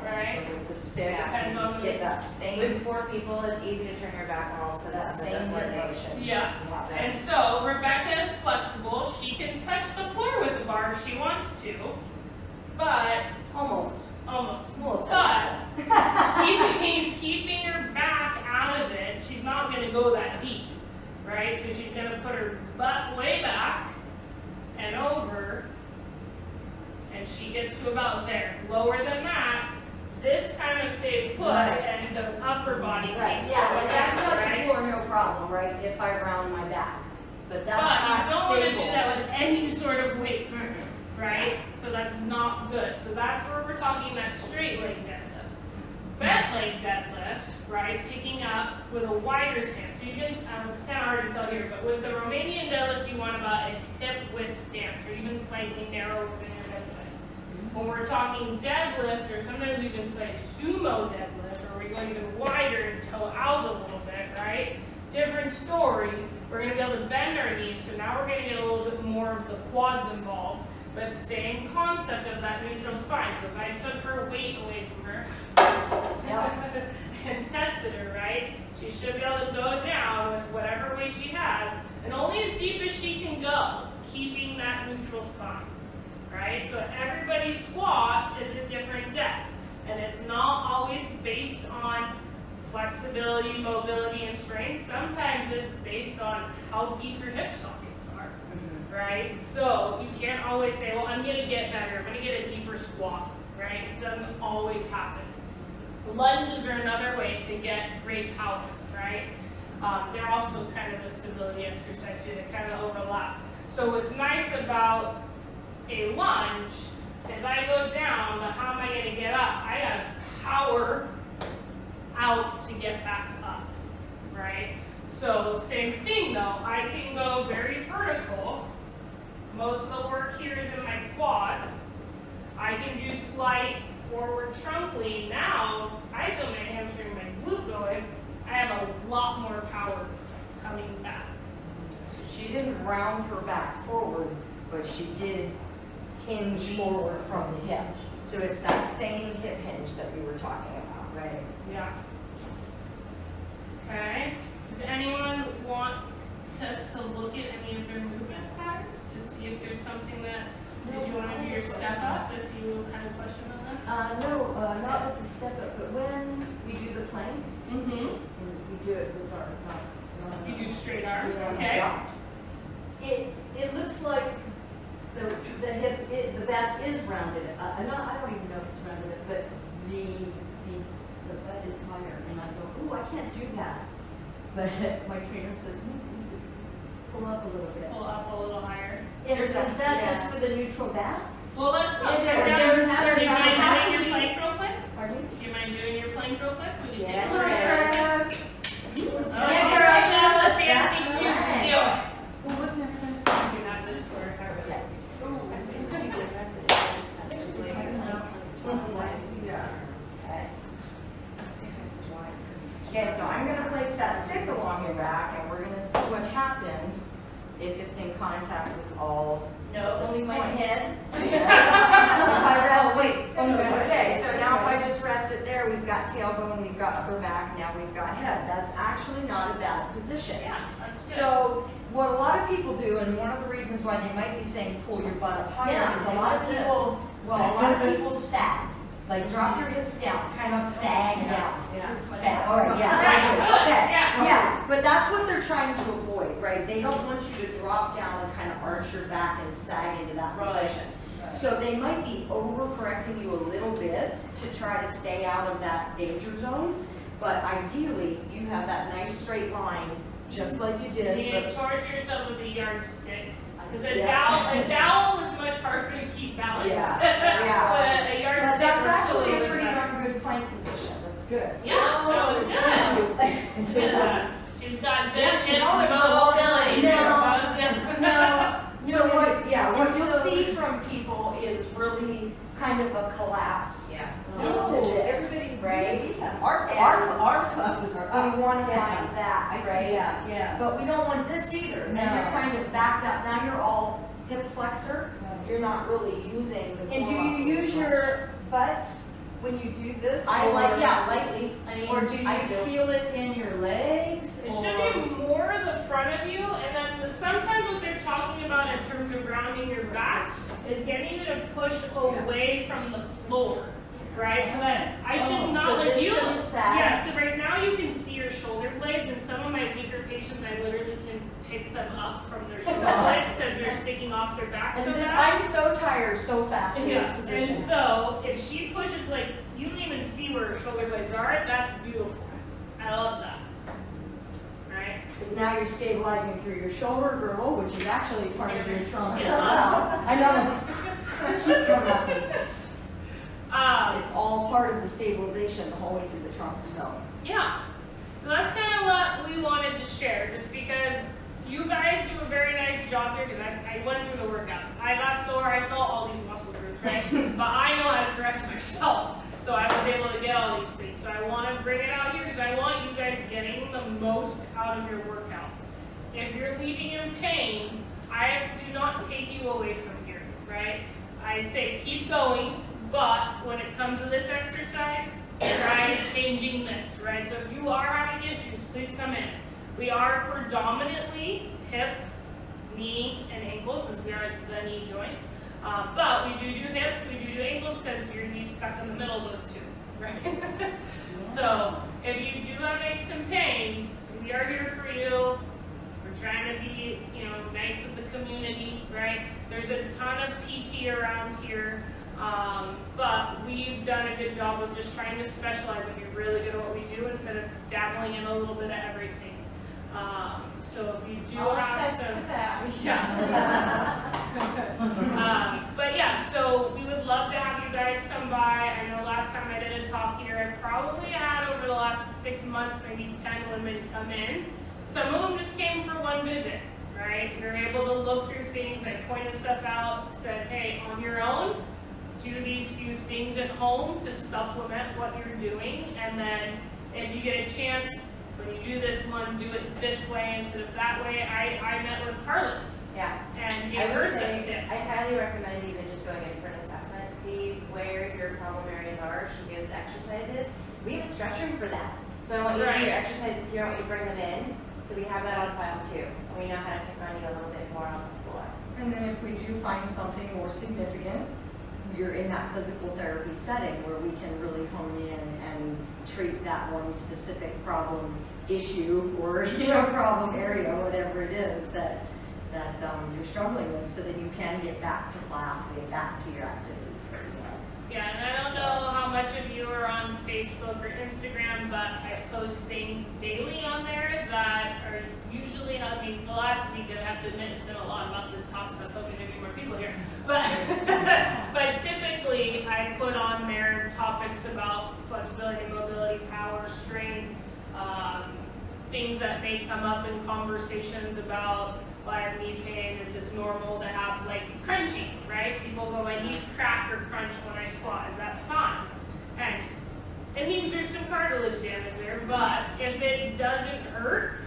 right? With the stick, Depends on the get that same, With 4 people, it's easy to turn your back all, so that's the same what motion. Yeah. And so Rebecca is flexible. She can touch the floor with the bar if she wants to, but almost, almost. well, But keeping her back out of it, she's not going to go that deep, right? So she's going to put her butt way back and over, and she gets to about there. Lower than that, this kind of stays put, Right. and the upper body right, keeps yeah, going like I can down, touch the right? floor, no problem, right, if I round my back. But that's But not you don't want to stable. do that with any sort of weight, Mm-mm. right? So that's not good. So that's where we're talking that straight leg deadlift. Bent leg deadlift, right? Picking up with a wider stance. So you can, it's kind of hard to tell here, but with the Romanian deadlift, you want about a hip width stance, or even slightly narrower than your hip width. When we're talking deadlift, or sometimes we even say sumo deadlift, or we go even wider and toe out a little bit, right? Different story. We're going to be able to bend our knees, so now we're going to get a little bit more of the quads involved, but same concept of that neutral spine. So if I took her weight away from her and tested her, right, she should be able to go down with whatever weight she has, and only as deep as she can go, keeping that neutral spine, right? So everybody's squat is a different depth, and it's not always based on flexibility, mobility, and strength. Sometimes it's based on how deep your hip sockets are, right? So you can't always say, well, I'm gonna get better, I'm gonna get a deeper squat, right? It doesn't always happen. Lunges are another way to get great power, right? They're also kind of a stability exercise too, they kind of overlap. So what's nice about a lunge is I go down, but how am I gonna get up? I gotta power out to get back up, right? So same thing though, I can go very vertical. Most of the work here is in my quad. I can do slight forward trunk lean. Now, I feel my hamstring, my glute going. I have a lot more power coming back. She didn't round her back forward, but she did hinge forward from the hip. So it's that same hip hinge that we were talking about, right? Yeah. Okay. Does anyone want us to look at any of their movement patterns to see if there's something that, did you want to do your step up if you had a question on that? No, not with the step up, but when we do the plank, Mm-hmm. and we do it with our, You do straight arm, Yeah. okay? it looks like the hip, the back is rounded. I don't even know if it's rounded, but the butt is higher, and I go, ooh, I can't do that. But my trainer says, no, you need to pull up a little bit. Pull up a little higher. Is that just for the neutral back? Well, let's look. Yeah, Do there's you mind happy- doing your plank real quick? Pardon me? Do you mind doing your plank real quick? Would you take Yeah. a look? Yes. Oh, Yeah, you're girl, in show the us fancy that. shoes All to right. do it. Well, what difference? Do not this sort of It's pretty different, but it's accessible. Yeah. Okay, so I'm gonna place that stick along your back and we're gonna see what happens if it's in contact with all. No, only my points. head. If I rest Oh, wait. it- Okay, so now if I just rest it there, we've got tailbone, we've got upper back, now we've got head. That's actually not a bad position. Yeah, that's good. So what a lot of people do, and one of the reasons why they might be saying pull your butt up higher, Yeah, is a they lot of like this. people, well, a lot of people sag. Like drop your hips down, kind of sag down. Yeah. Okay, all right, yeah, Right, okay, good, okay, yeah. yeah, but that's what they're trying to avoid, right? They don't want you to drop down and kind of arch your back and sag into that Right. position. So they might be overcorrecting you a little bit to try to stay out of that danger zone, but ideally, you have that nice straight line, just like you You did, need to but torture yourself with a yardstick. Because a Yeah. dowel is much harder to keep balanced. Yeah, yeah. But a but yardstick that's is still actually a even pretty better. darn good plank position, that's good. Yeah, that was good. Yeah. She's got good Yeah, she's hip on it for a long time. mobility. No. That was good. No. So what, yeah, what you'll So- see from people is really kind of a collapse Yeah. into this, Everybody, right? yeah. Our classes are We want to Yeah. find that, I right? see that, yeah. But we don't want this either. Now you're No. kind of backed up. Now you're all hip flexor. You're not really using the And do core you muscle use as much. your butt when you do this? I or- like, yeah, lightly. I mean, Or do I you feel it in your legs? It or- should be more the front of you, and then sometimes what they're talking about in terms of grounding your back is getting you to push away from the floor, right? So that I should Oh, not so like this you. shouldn't sag? Yeah. So right now you can see your shoulder blades, and some of my weaker patients, I literally can pick them up from their shoulder blades because they're sticking off their back so And this, bad. I'm so tired so fast in Yeah, this and position. so if she pushes, like, you don't even see where her shoulder blades are, that's beautiful. I love that. Right? Because now you're stabilizing through your shoulder girdle, which is actually part of your trunk as Yeah. well. I know. Keep coming up with it. It's all part of the stabilization the whole way through the trunk zone. Yeah. So that's kind of what we wanted to share, just because you guys do a very nice job here, because I went through the workouts. I got sore, I felt all these muscle groups, right? But I know how to correct myself. So I was able to get all these things. So I want to bring it out here because I want you guys getting the most out of your workouts. If you're leaving in pain, I do not take you away from here, right? I say keep going, but when it comes to this exercise, try changing this, right? So if you are having issues, please come in. We are predominantly hip, knee, and ankle, since we are the knee joint. But we do hips, we do ankles, because you're stuck in the middle of those two, right? So if you do have aches and pains, we are here for you. We're trying to be, nice with the community, right? There's a ton of PT around here, but we've done a good job of just trying to specialize and be really good at what we do instead of dabbling in a little bit of everything. So if you do have some, yeah. But yeah, so we would love to have you guys come by. I know last time I did a talk here, I probably had over the last 6 months, maybe 10 women come in. Some of them just came for one visit, right? You're able to look through things. I pointed stuff out, said, hey, on your own, do these few things at home to supplement what you're doing. And then if you get a chance, when you do this one, do it this way instead of that way. I met with Carla Yeah. and I gave her would some say, tips. I highly recommend even just going in for an assessment, see where your problem areas are. She gives exercises. We have a stretch room for that. So I want you to do your exercises here, I want you to bring them in. So we have that on file too. And we know how to pick on you a little bit more on the floor. And then if we do find something more significant, you're in that physical therapy setting where we can really hone in and treat that one specific problem issue or problem area, whatever it is that you're struggling with, so that you can get back to class, get back to your activities. Yeah, and I don't know how much of you are on Facebook or Instagram, but I post things daily on there that are usually, the last week I have to admit it's been a lot about this talk, so I was hoping there'd be more people here. But, but typically I put on there topics about flexibility, mobility, power, strength, things that may come up in conversations about, well, I have knee pain, is this normal to have crunching, right? People go, my knees crack or crunch when I squat, is that fine? And it means there's some cartilage damage there, but if it doesn't hurt,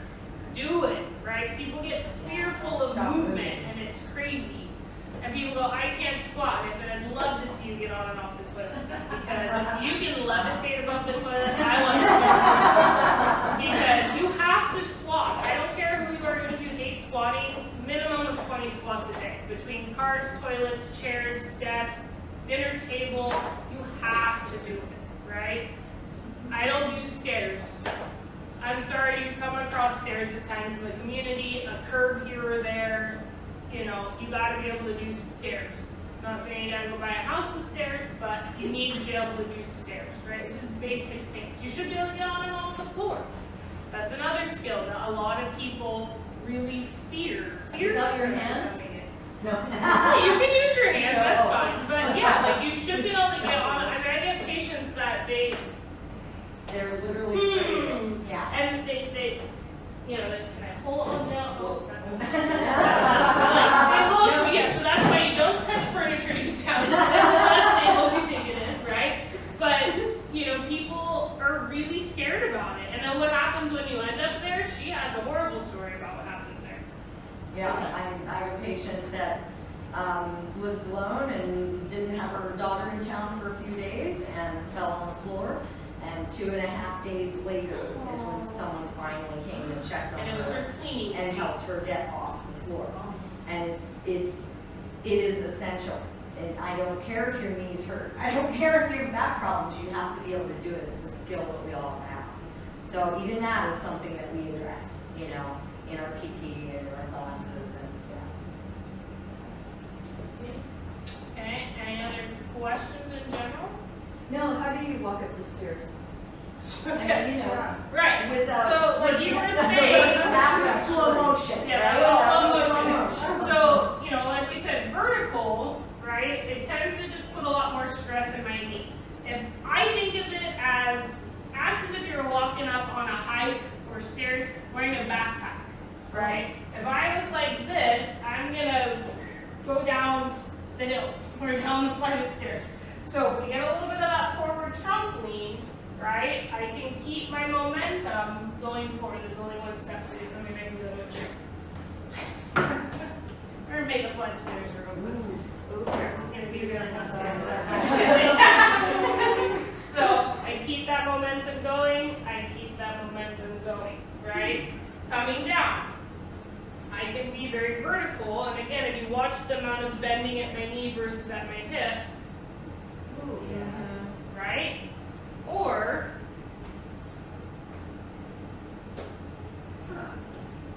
do it, right? People get fearful of Stop movement and it's crazy. And people go, I can't squat. And I said, I'd love to see you get on and off the toilet then, because if you can levitate above the toilet, I want to. Because you have to squat. I don't care who you are, even if you hate squatting, minimum of 20 squats a day. Between cars, toilets, chairs, desks, dinner table, you have to do it, right? I don't do stairs. I'm sorry you come across stairs at times in the community, a curb here or there. You gotta be able to do stairs. I'm not saying you gotta go buy a house with stairs, but you need to be able to do stairs, right? It's just basic things. You should be able to get on and off the floor. That's another skill that a lot of people really fear. Without your hands? No. You can use your hands, that's fine. But yeah, you should be able to get on. I get patients that They're literally saying, yeah. and they can I hold on now? Oh, so that's why you don't touch furniture to get down. It's not stable happens when you end up there, she has a horrible story about what happens there. Yeah, I have a patient that lives alone and didn't have her daughter in town for a few days and fell on the floor. And 2.5 days later is when someone finally came and checked on And it was her her cleaning. and helped her get off the floor. And it is essential. And I don't care if your knees hurt. I don't care if you have back problems. You have to be able to do it. It's a skill that we all have. So even that is something that we address, you know, in our PT and our classes and Okay, any other questions in general? No, how do you walk up the stairs? Okay. You know, Right, without so like you were saying, that was slow motion. yeah, right? that was slow That motion. So, you know, like we said, vertical, right, it tends to just put a lot more stress in my knee. If I think of it as, act as if you're walking up on a hike or stairs wearing a backpack, right? If I was like this, I'm gonna go down the hill or down the flight of stairs. So if we get a little bit of that forward trunk lean, right, I can keep my momentum going forward. There's only one step, so let me make a little chair. We're gonna make a flight of stairs real quick. This is gonna be really messy. So I keep that momentum going, I keep that momentum going, right? Coming down. I can be very vertical, and again, if you watch the amount of bending at my knee versus at my hip, right? Or,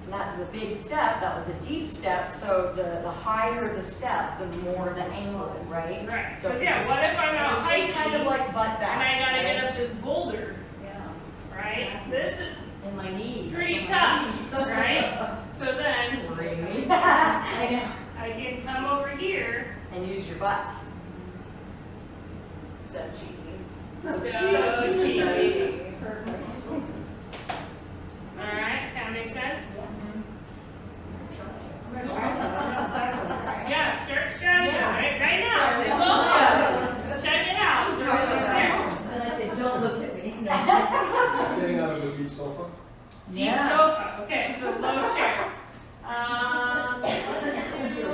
that was a big step, that was a deep step, so the higher the step, the more the angle, right? right, So because if yeah, it's what if I'm out It's just hiking kind of like butt and back. I gotta right? get up this boulder, yeah, right? This is and my knee. pretty tough, right? So then, Really? I know. I can come over here, And use your butt. So cheeky. so cheeky. cheeky. Perfect. Alright, that makes sense? I'm gonna try that. I know exactly right. Yeah, start strategy, Yeah. right now, it's Yeah. check it out. Then I say, don't look at me. No. Getting out of the beach sofa? Deep Yes. sofa, okay, so low chair. Let's do,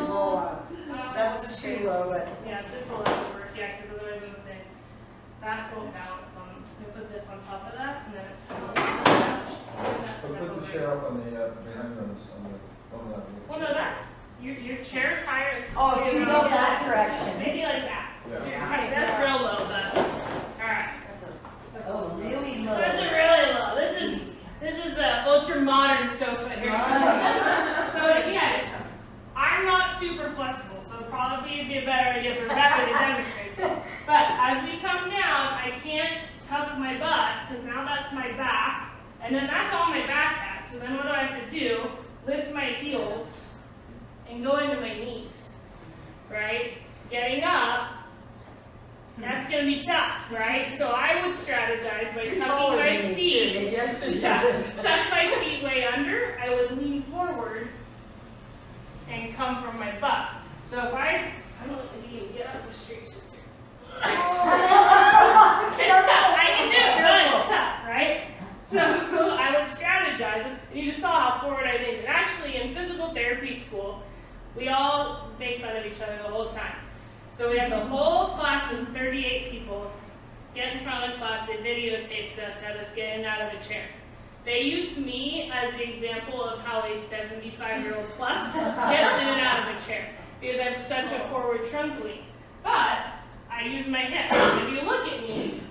That's too low, but yeah, this will have to work, yeah, because otherwise it'll say, that won't balance on, we put this on top of that, and then it's kind of and that's But put the chair up on the, behind on this, on the. Well, no, that's, your chair's higher. oh, if you go that direction. Maybe like that. Yeah. That's real low, but, alright. Oh, really low. That's a really low, this is a ultra modern sofa here. So again, I'm not super flexible, so probably it'd be a better idea for Rebecca to demonstrate this. But as we come down, I can't tuck my butt, because now that's my back, and then that's all my back has. So then what do I have to do? Lift my heels and go into my knees, right? Getting up, that's gonna be tough, right? So I would strategize by tucking my feet. Yes, Yeah, tuck my feet way under, I would lean forward and come from my butt. So if I don't know if you can get up the straight shits here. It's tough, I can do it, but it's tough, right? So I would strategize, and you just saw how forward I leaned. And actually in physical therapy school, we all make fun of each other the whole time. So we had the whole class of 38 people get in front of the class, they videotaped us, had us get in and out of a chair. They used me as the example of how a 75-year-old plus gets in and out of a chair, because I have such a forward trunk lean. But I use my hips. If you look at me,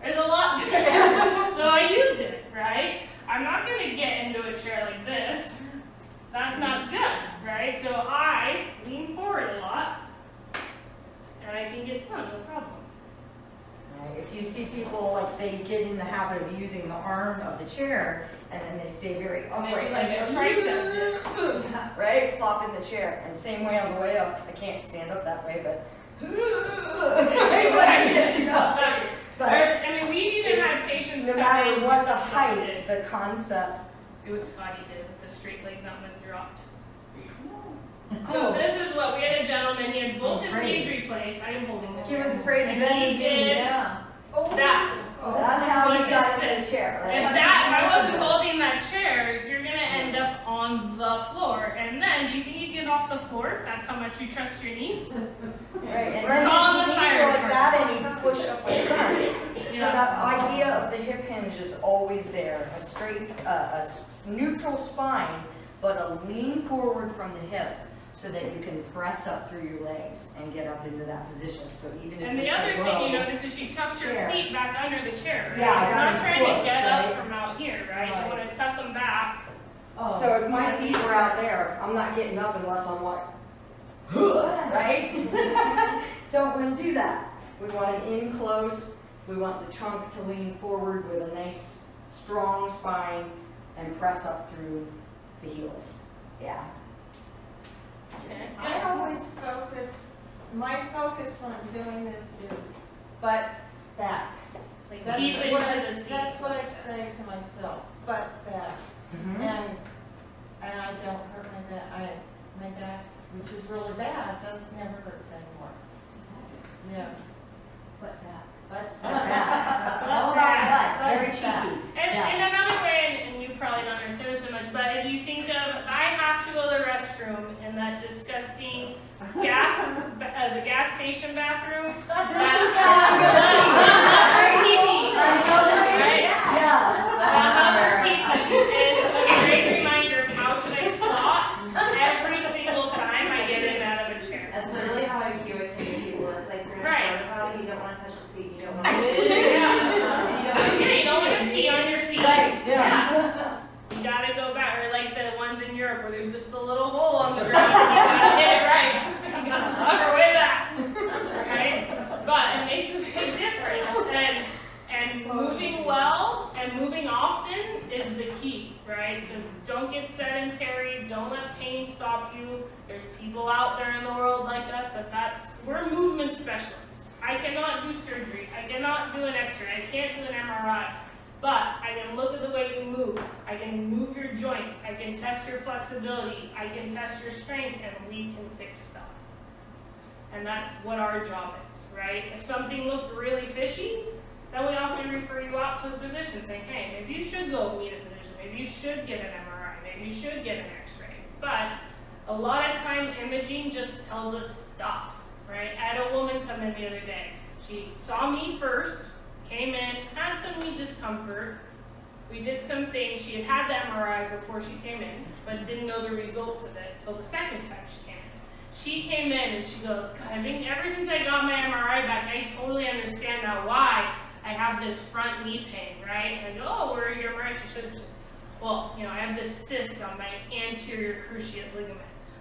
there's a lot there. So I use it, right? I'm not going to get into a chair like this. That's not good, right? So I lean forward a lot, and I can get done, no problem. Right, if you see people, like, they get in the habit of using the arm of the chair, and then they stay very upright. like a tricep jerk. Right, plop in the chair. And same way on the way up. I can't stand up that way, but but I mean, we even had patients no come matter in what the to Scotty height, the concept. do what Scotty did with the straight legs out and then dropped. Oh. So this is what we had a gentleman. He had both his Afraid. knees replaced. I am holding the He chair. was afraid to And bend he his did knees. Yeah. that That's how he got in the chair, right? If I wasn't holding that chair, you're gonna end up on the floor. And then, do you think you'd get off the floor if that's how much you trust your knees? Right, and then Call his the knees fire were like that and he pushed up in front. So that idea of the hip hinge is always there, a straight, neutral spine, but a lean forward from the hips so that you can press up through your legs and get up into that position. So even if And the it's other a thing low, you notice is you tucked your chair. feet back under the chair, right? Yeah, I You're got not it trying to close, get right? up from out here, right? Right. You wanna tuck them back. So if my feet were out there, I'm not getting up unless I'm like, right? Don't want to do that. We want an in close. We want the trunk to lean forward with a nice, strong spine and press up through the heels. Yeah. Okay. I always focus, my focus when I'm doing this is butt back. Like That's deep what into I- the seat. That's what I say to myself, butt back. Mm-hmm. And I don't hurt my back, which is really bad, never hurts anymore. Yeah. But that. Butt It's all about the butt. Very Butt cheeky. back. And another way, and you probably don't understand this so much, but if you think of, I have to go to the restroom in that disgusting the gas station bathroom. This is how I'm gonna be. Right? Yeah. Is a great reminder of how should I squat every single time I get in and out of a chair. That's literally how I view it to new people. It's like you're in a Right. porta potty, you don't want to touch the seat, you don't want to Yeah, you don't want to pee on your feet. Right, yeah. You gotta go back, or like the ones in Europe where there's just a little hole on the ground and you gotta hit it right. You gotta lug her way back. Right? But it makes a big difference. And moving well and moving often is the key, right? So don't get sedentary, don't let pain stop you. There's people out there in the world like us we're movement specialists. I cannot do surgery, I cannot do an x-ray, I can't do an MRI. But I can look at the way you move, I can move your joints, I can test your flexibility, I can test your strength, and we can fix stuff. And that's what our job is, right? If something looks really fishy, then we often refer you out to a physician saying, hey, maybe you should go meet a physician, maybe you should get an MRI, maybe you should get an x-ray. But a lot of time imaging just tells us stuff, right? I had a woman come in the other day. She saw me first, came in, had some knee discomfort. We did some things. She had the MRI before she came in, but didn't know the results of it until the second time she came in. She came in and she goes, God, I think ever since I got my MRI back, I totally understand now why I have this front knee pain, right? And I go, oh, where are your MRI? She should have said, well, I have this cyst on my anterior cruciate ligament.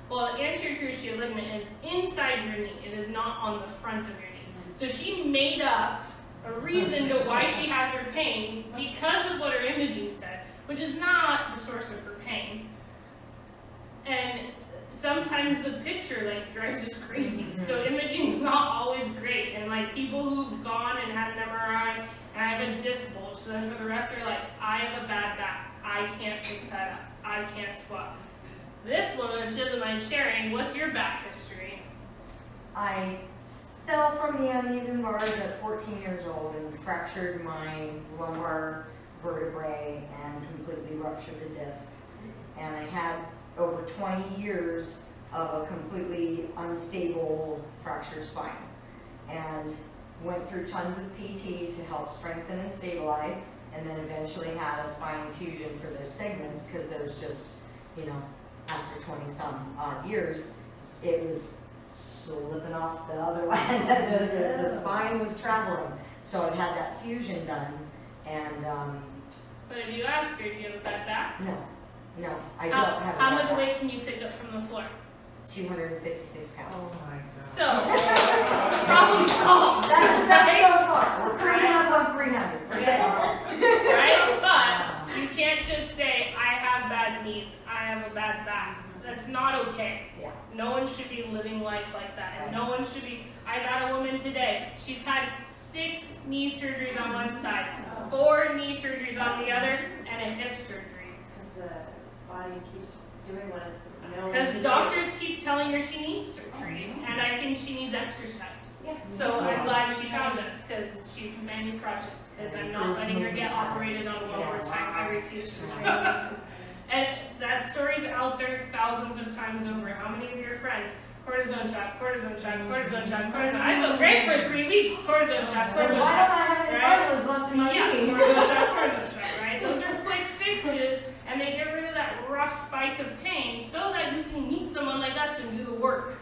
Well, the anterior cruciate ligament is inside your knee. It is not on the front of your knee. So she made up a reason to why she has her pain because of what her imaging said, which is not the source of her pain. And sometimes the picture drives us crazy. So imaging is not always great. And people who've gone and had an MRI and I have a disc bulge, so then for the rest are like, I have a bad back. I can't pick that up. I can't squat. This woman, she doesn't mind sharing, what's your back history? I fell from the uneven bars at 14 years old and fractured my lumbar vertebrae and completely ruptured the disc. And I had over 20 years of a completely unstable fractured spine. And went through tons of PT to help strengthen and stabilize, and then eventually had a spine fusion for those segments because there's just, after 20 some odd years, it was slipping off the other way. the spine was traveling. So I've had that fusion done, and But if you ask her, do you have a bad back? no, I don't How, have how a much back. weight can you pick up from the floor? 256 pounds. So, problem solved. That's so far. We're currently up on 300. Right? But you can't just say, I have bad knees, I have a bad back. That's not okay. Yeah. No one should be living life like that. And no one should be, I got a woman today, she's had 6 knee surgeries on one side, 4 knee surgeries on the other, and a hip surgery. It's because body keeps doing what it's known Because to do. doctors keep telling her she needs surgery, and I think she needs exercise. Yeah. So I'm glad she found us, because she's the Manny Project, because I'm not letting her get operated on one more time. I refuse. And that story's out there thousands of times over. How many of your friends? Cortisone shot, cortisone shot, cortisone shot, cortisone. I felt great for 3 weeks. Cortisone shot, Then cortisone why shot. don't I have any Right? cartilage left in my Yeah, knee? cortisone shot, right? Those are quick fixes, and they get rid of that rough spike of pain so that you can meet someone like us and do the work,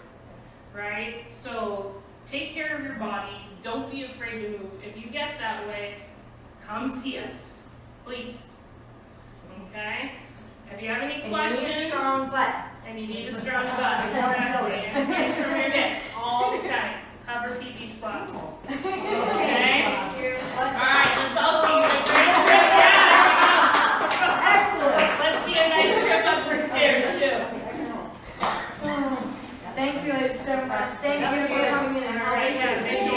right? So take care of your body. Don't be afraid to move. If you get that way, come see us, please. Okay? If you have any And you questions, need a strong butt. and you need a strong butt, definitely, and pain from your hips all the time. Cover PP spots. Okay? Alright, let's all see you a great trip back. Excellent. Let's see a nice trip up the stairs too. Thank you so much. Thank you for coming in and Alright, helping yeah, us.